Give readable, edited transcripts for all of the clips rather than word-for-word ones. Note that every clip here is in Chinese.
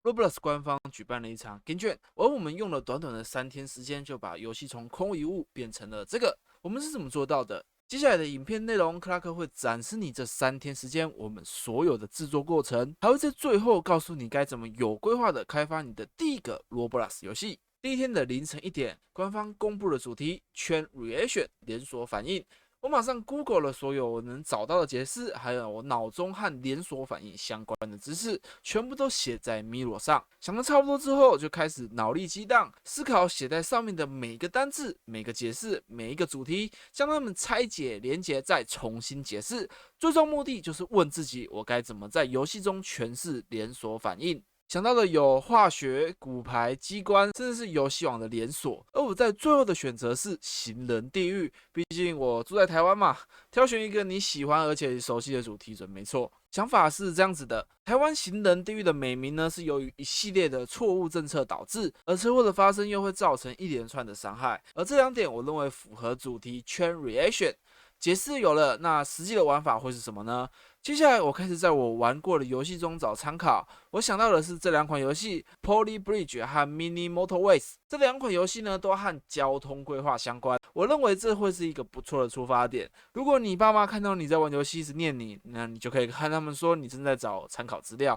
Roblox 官方举办了一场 Game Jam，而我们用了短短的3天时间就把游戏从空无一物变成了这个。我们是怎么做到的？接下来的影片内容，克拉克会展示你这3天时间我们所有的制作过程，还会在最后告诉你该怎么有规划的开发你的第一个 Roblox 游戏。第一天的凌晨1点，官方公布了主题 Chain Reaction 连锁反应。我马上 Google 了所有我能找到的解释，还有我脑中和连锁反应相关的知识，全部都写在 Miro 上。想得差不多之后，就开始脑力激荡，思考写在上面的每个单字、每个解释、每一个主题，将它们拆解、连结，再重新解释。最终目的就是问自己，我该怎么在游戏中诠释连锁反应。想到的有化学、骨牌、机关，甚至是游戏网的连锁。而我在最后的选择是行人地狱，毕竟我住在台湾嘛，挑选一个你喜欢而且熟悉的主题准没错。想法是这样子的，台湾行人地狱的美名呢，是由于一系列的错误政策导致，而车祸的发生又会造成一连串的伤害。而这2点我认为符合主题 Chain Reaction。解释有了，那实际的玩法会是什么呢？接下来我开始在我玩过的游戏中找参考，我想到的是这2款游戏 Poly Bridge 和 Mini Motorways。这2款游戏呢都和交通规划相关，我认为这会是一个不错的出发点。如果你爸妈看到你在玩游戏一直念你，那你就可以和他们说你正在找参考资料。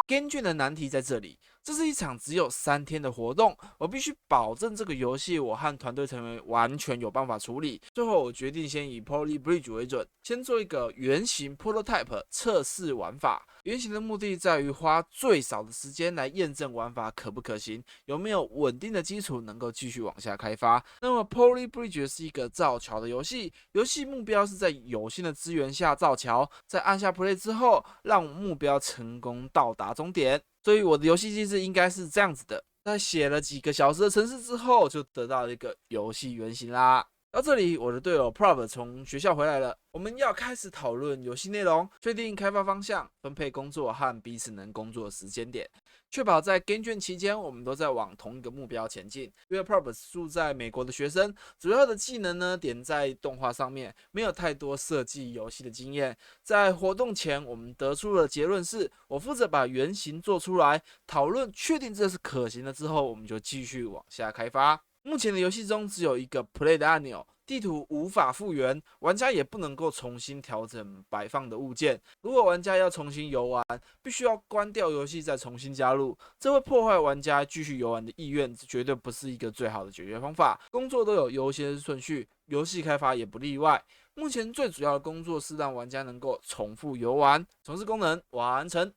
Game Jam 的难题在这里，这是一场只有3天的活动，我必须保证这个游戏我和团队成员完全有办法处理。最后我决定先以 Poly Bridge 为准，先做一个原型 prototype 测试玩法。原型的目的在于花最少的时间来验证玩法可不可行，有没有稳定的基础能够继续往下开发。那么 Poly Bridge 是一个造桥的游戏，游戏目标是在有限的资源下造桥，在按下 Play 之后，让目标成功到达终点。所以我的游戏机制应该是这样子的，在写了几个小时的程式之后，就得到了一个游戏原型啦。到这里，我的队友 Prob 从学校回来了，我们要开始讨论游戏内容，确定开发方向，分配工作和彼此能工作的时间点，确保在 Game Jam 期间我们都在往同一个目标前进。因为 Prob 是住在美国的学生，主要的技能呢点在动画上面，没有太多设计游戏的经验。在活动前，我们得出的结论是，我负责把原型做出来，讨论确定这是可行的之后，我们就继续往下开发。目前的游戏中只有一个 Play 的按钮，地图无法复原，玩家也不能够重新调整摆放的物件。如果玩家要重新游玩，必须要关掉游戏再重新加入，这会破坏玩家继续游玩的意愿，这绝对不是一个最好的解决方法。工作都有优先顺序，游戏开发也不例外。目前最主要的工作是让玩家能够重复游玩，重置功能完成，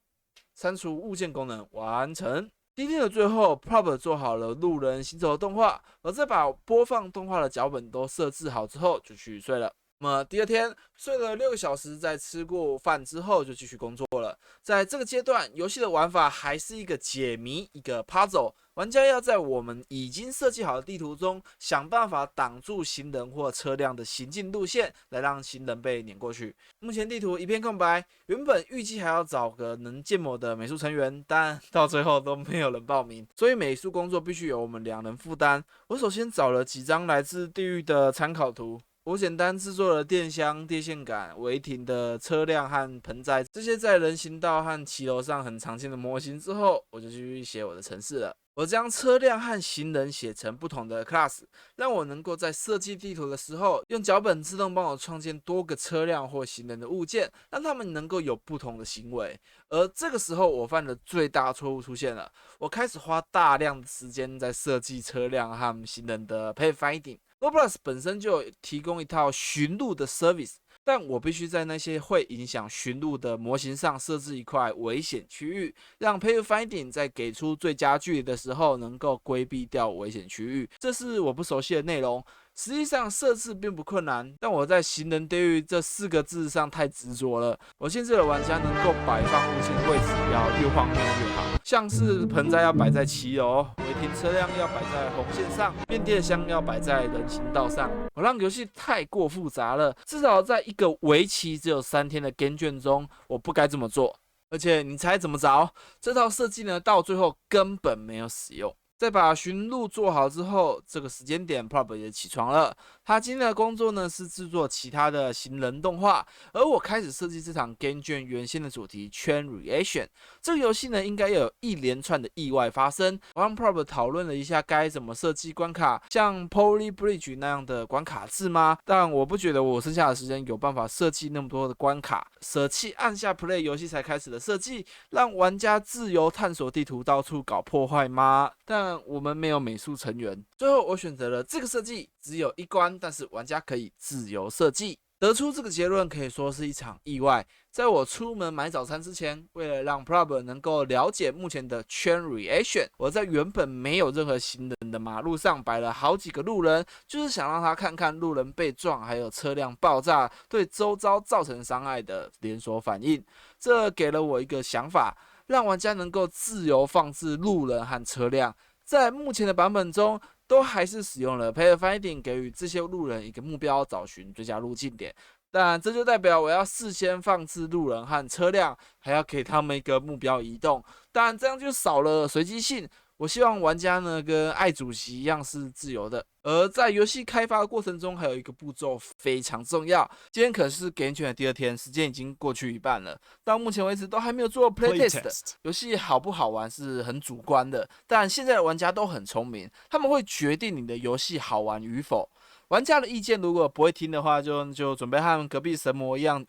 删除物件功能完成。第一天的最后 ，Prob 做好了路人行走的动画，而在把播放动画的脚本都设置好之后，就去睡了。那么第2天睡了6个小时，在吃过饭之后就继续工作了。在这个阶段，游戏的玩法还是一个解谜，一个 puzzle。玩家要在我们已经设计好的地图中，想办法挡住行人或车辆的行进路线，来让行人被碾过去。目前地图一片空白，原本预计还要找个能建模的美术成员，但到最后都没有人报名，所以美术工作必须由我们2人负担。我首先找了几张来自地狱的参考图。我简单制作了电箱、电线杆、违停的车辆和盆栽这些在人行道和骑楼上很常见的模型之后，我就继续写我的程式了。我将车辆和行人写成不同的 class， 让我能够在设计地图的时候，用脚本自动帮我创建多个车辆或行人的物件，让他们能够有不同的行为。而这个时候，我犯的最大错误出现了，我开始花大量的时间在设计车辆和行人的 pathfinding。Roblox 本身就有提供一套寻路的 service， 但我必须在那些会影响寻路的模型上设置一块危险区域，让 pathfinding 在给出最佳距离的时候能够规避掉危险区域。这是我不熟悉的内容。实际上设置并不困难，但我在行人地狱这4个字上太执着了。我限制了玩家能够摆放物件的位置，要越荒谬越好。像是盆栽要摆在骑楼，违停车辆要摆在红线上，变电箱要摆在人行道上。我让游戏太过复杂了，至少在一个为期只有3天的 Game Jam 中，我不该这么做。而且你猜怎么着？这套设计呢，到最后根本没有使用。在把寻路做好之后，这个时间点 Prob 也起床了。他今天的工作呢是制作其他的行人动画，而我开始设计这场 game 卷原先的主题 Chain Reaction。这个游戏呢应该要有一连串的意外发生。我和 Prob 讨论了一下该怎么设计关卡，像 Poly Bridge 那样的关卡制吗？但我不觉得我剩下的时间有办法设计那么多的关卡，舍弃按下 Play 游戏才开始的设计，让玩家自由探索地图，到处搞破坏吗？但我们没有美术成员，最后我选择了这个设计，只有一关，但是玩家可以自由设计。得出这个结论可以说是一场意外。在我出门买早餐之前，为了让 Prob 能够了解目前的 Chain Reaction， 我在原本没有任何行人的马路上摆了好几个路人，就是想让他看看路人被撞还有车辆爆炸对周遭造成伤害的连锁反应。这给了我一个想法，让玩家能够自由放置路人和车辆。在目前的版本中，都还是使用了 Pathfinding 给予这些路人一个目标，找寻最佳路径点。但这就代表我要事先放置路人和车辆，还要给他们一个目标移动。但这样就少了随机性。我希望玩家呢跟爱主席一样是自由的。而在游戏开发的过程中，还有一个步骤非常重要。今天可是 game 卷的第2天，时间已经过去一半了，到目前为止都还没有做 playtest。游戏好不好玩是很主观的，但现在的玩家都很聪明，他们会决定你的游戏好玩与否。玩家的意见如果不会听的话，就准备和隔壁神魔一样，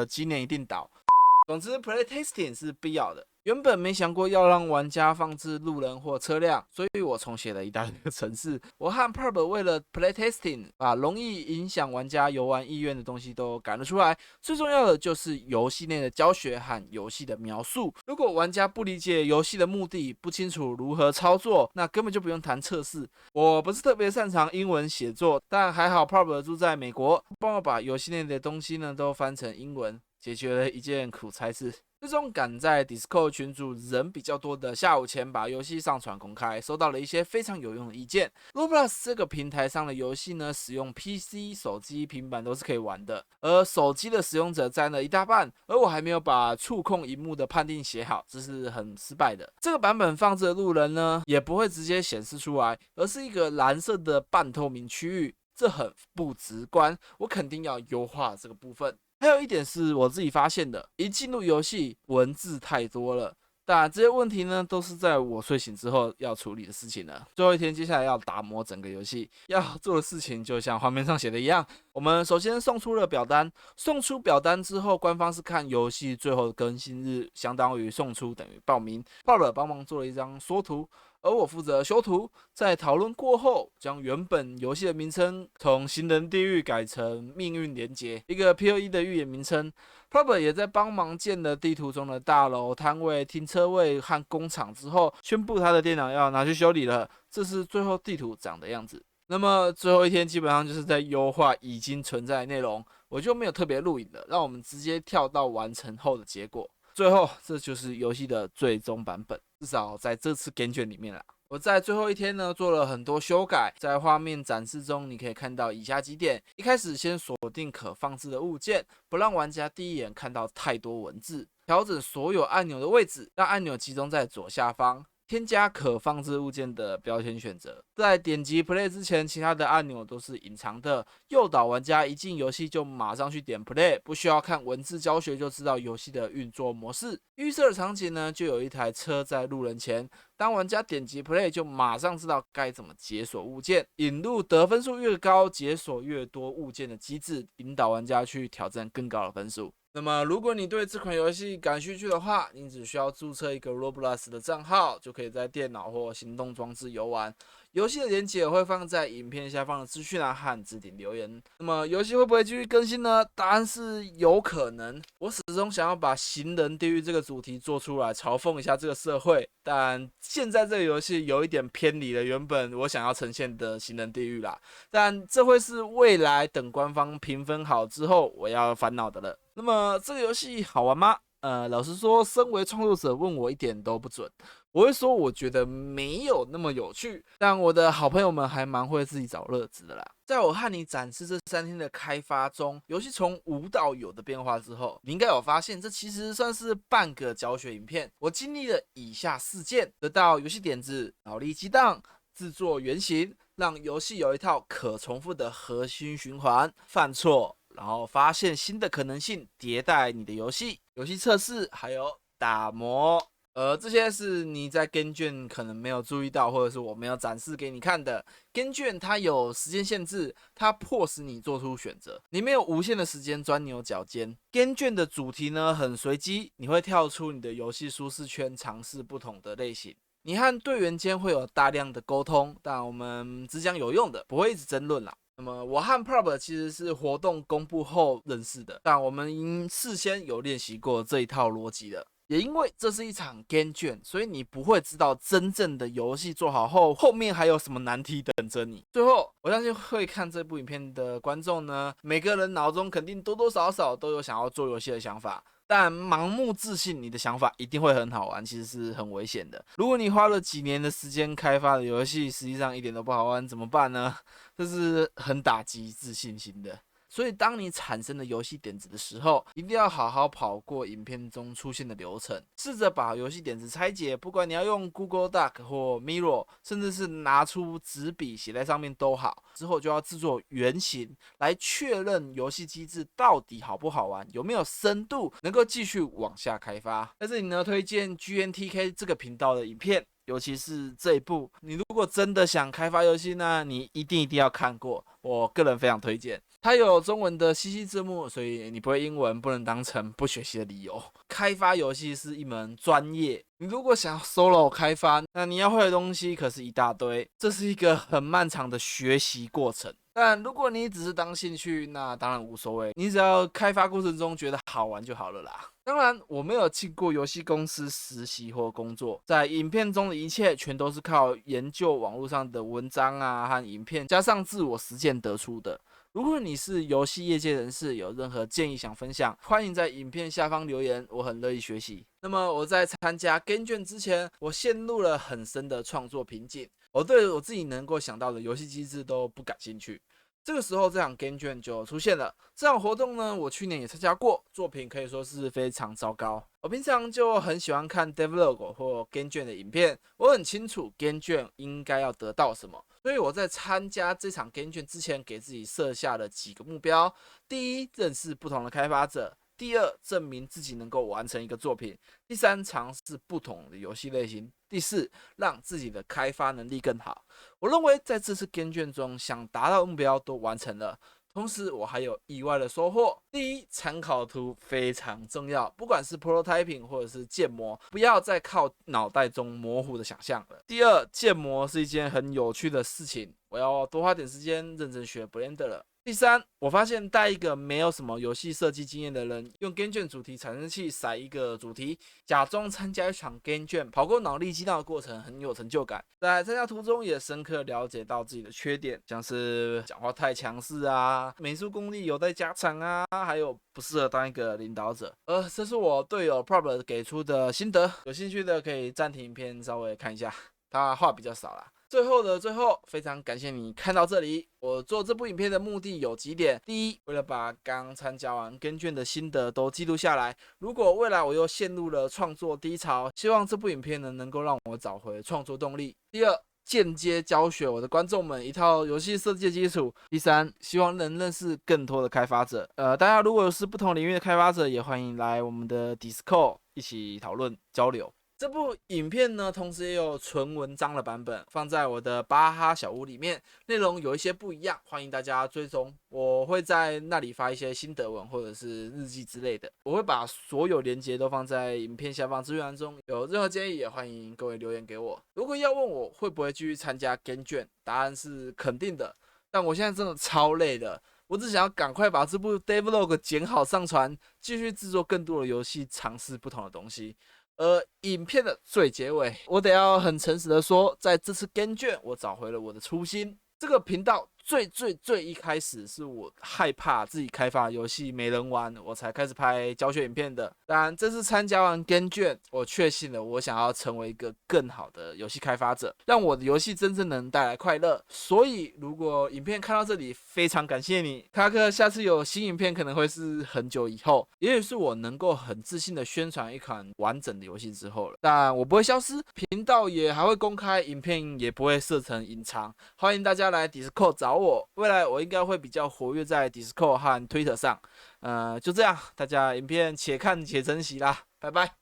今年一定倒。总之 ，playtesting 是必要的。原本没想过要让玩家放置路人或车辆，所以我重写了一大堆的程式。我和 Prob 为了 playtesting， 把容易影响玩家游玩意愿的东西都赶了出来。最重要的就是游戏内的教学和游戏的描述。如果玩家不理解游戏的目的，不清楚如何操作，那根本就不用谈测试。我不是特别擅长英文写作，但还好 Prob 住在美国，帮我把游戏内的东西呢都翻成英文，解决了一件苦差事。最终赶在 Discord 群组人比较多的下午前把游戏上传公开，收到了一些非常有用的意见。Roblox 这个平台上的游戏呢，使用 PC、手机、平板都是可以玩的，而手机的使用者占了一大半，而我还没有把触控萤幕的判定写好，这是很失败的。这个版本放置的路人呢，也不会直接显示出来，而是一个蓝色的半透明区域，这很不直观，我肯定要优化这个部分。还有一点是我自己发现的，一进入游戏文字太多了，但这些问题呢都是在我睡醒之后要处理的事情了。最后一天，接下来要打磨整个游戏，要做的事情就像画面上写的一样，我们首先送出了表单，送出表单之后，官方是看游戏最后的更新日，相当于送出等于报名。报了帮忙做了一张缩图，而我负责修图。在讨论过后，将原本游戏的名称从行人地狱改成命运连结，一个 POE 的预言名称。Prob 也在帮忙建了地图中的大楼、摊位、停车位和工厂之后，宣布他的电脑要拿去修理了。这是最后地图长的样子。那么最后一天基本上就是在优化已经存在的内容，我就没有特别录影了，让我们直接跳到完成后的结果。最后，这就是游戏的最终版本，至少在这次 game 卷里面啦。我在最后一天呢做了很多修改，在画面展示中你可以看到以下几点：一开始先锁定可放置的物件，不让玩家第一眼看到太多文字；调整所有按钮的位置，让按钮集中在左下方。添加可放置物件的标签选择，在点击 Play 之前，其他的按钮都是隐藏的，诱导玩家一进游戏就马上去点 Play， 不需要看文字教学就知道游戏的运作模式。预设的场景呢，就有一台车在路人前，当玩家点击 Play 就马上知道该怎么解锁物件，引入得分数越高解锁越多物件的机制，引导玩家去挑战更高的分数。那么，如果你对这款游戏感兴趣的话，你只需要注册一个 Roblox 的账号，就可以在电脑或行动装置游玩。游戏的连结会放在影片下方的资讯栏和置顶留言。那么，游戏会不会继续更新呢？答案是有可能。我始终想要把行人地狱这个主题做出来，嘲讽一下这个社会。但现在这个游戏有一点偏离了原本我想要呈现的行人地狱啦。但这会是未来等官方评分好之后我要烦恼的了。那么这个游戏好玩吗？老实说，身为创作者问我一点都不准。我会说我觉得没有那么有趣，但我的好朋友们还蛮会自己找乐子的啦。在我和你展示这3天的开发中，游戏从无到有的变化之后，你应该有发现这其实算是半个教学影片。我经历了以下4件：得到游戏点子、脑力激荡、制作原型、让游戏有一套可重复的核心循环，犯错，然后发现新的可能性，迭代你的游戏测试，还有打磨。这些是你在跟卷可能没有注意到，或者是我没有展示给你看的。跟卷它有时间限制，它迫使你做出选择，你没有无限的时间钻牛角尖。跟卷的主题呢很随机，你会跳出你的游戏舒适圈，尝试不同的类型。你和队员间会有大量的沟通，但我们只讲有用的，不会一直争论啦。那么我和 Prob 其实是活动公布后认识的，但我们因事先有练习过这一套逻辑的。也因为这是一场 game 卷，所以你不会知道真正的游戏做好后，后面还有什么难题等着你。最后，我相信会看这部影片的观众呢，每个人脑中肯定多多少少都有想要做游戏的想法。但盲目自信你的想法一定会很好玩，其实是很危险的。如果你花了几年的时间开发的游戏，实际上一点都不好玩，怎么办呢？这是很打击自信心的。所以，当你产生的游戏点子的时候，一定要好好跑过影片中出现的流程，试着把游戏点子拆解。不管你要用 Google Doc 或 Miro， 甚至是拿出纸笔写在上面都好。之后就要制作原型，来确认游戏机制到底好不好玩，有没有深度，能够继续往下开发。在这里呢，推荐 GNTK 这个频道的影片。尤其是这一部，你如果真的想开发游戏呢，你一定要看过，我个人非常推荐。它有中文的西字幕，所以你不会英文不能当成不学习的理由。开发游戏是一门专业，你如果想要 solo 开发，那你要会的东西可是一大堆，这是一个很漫长的学习过程。但如果你只是当兴趣，那当然无所谓，你只要开发过程中觉得好玩就好了啦。当然，我没有进过游戏公司实习或工作，在影片中的一切全都是靠研究网络上的文章啊和影片，加上自我实践得出的。如果你是游戏业界人士，有任何建议想分享，欢迎在影片下方留言，我很乐意学习。那么我在参加 game 卷之前，我陷入了很深的创作瓶颈，我对我自己能够想到的游戏机制都不感兴趣。这个时候，这场 game 卷就出现了。这场活动呢，我去年也参加过，作品可以说是非常糟糕。我平常就很喜欢看 devlog 或 game 卷的影片，我很清楚 game 卷应该要得到什么，所以我在参加这场 game 卷之前，给自己设下了几个目标：第一，认识不同的开发者；第二，证明自己能够完成一个作品；第三，尝试不同的游戏类型；第四，让自己的开发能力更好。我认为在这次 game 卷中，想达到的目标都完成了。同时，我还有意外的收获。第一，参考图非常重要，不管是 prototyping 或者是建模，不要再靠脑袋中模糊的想象了。第二，建模是一件很有趣的事情，我要多花点时间认真学 Blender 了。第三，我发现带一个没有什么游戏设计经验的人，用 game 卷主题产生器筛一个主题，假装参加一场 game 卷，跑过脑力激荡的过程很有成就感。在参加途中也深刻了解到自己的缺点，像是讲话太强势啊，美术功力有待加强啊，还有不适合当一个领导者。这是我队友 Prob 给出的心得，有兴趣的可以暂停影片稍微看一下，他话比较少啦。最后的最后，非常感谢你看到这里。我做这部影片的目的有几点：第一，为了把刚参加完跟卷的心得都记录下来，如果未来我又陷入了创作低潮，希望这部影片呢能够让我找回创作动力。第二，间接教学我的观众们一套游戏设计的基础。第三，希望能认识更多的开发者。大家如果是不同领域的开发者，也欢迎来我们的 Discord 一起讨论交流。这部影片呢，同时也有纯文章的版本，放在我的巴哈小屋里面，内容有一些不一样，欢迎大家追踪。我会在那里发一些心得文或者是日记之类的，我会把所有连结都放在影片下方资源栏中。有任何建议也欢迎各位留言给我。如果要问我会不会继续参加 game 卷，答案是肯定的。但我现在真的超累的，我只想要赶快把这部 devlog 剪好上传，继续制作更多的游戏，尝试不同的东西。影片的最结尾，我得要很诚实的说，在这次 game 卷，我找回了我的初心。这个频道最一开始是我害怕自己开发游戏没人玩，我才开始拍教学影片的。当然，这次参加完 Game 卷，我确信了我想要成为一个更好的游戏开发者，让我的游戏真正能带来快乐。所以，如果影片看到这里，非常感谢你，卡克。下次有新影片可能会是很久以后，也许是我能够很自信的宣传一款完整的游戏之后了。但我不会消失，频道也还会公开，影片也不会设成隐藏。欢迎大家来 Discord 找我，未来我应该会比较活跃在 Discord 和 Twitter 上。就这样，大家影片且看且珍惜啦，拜拜。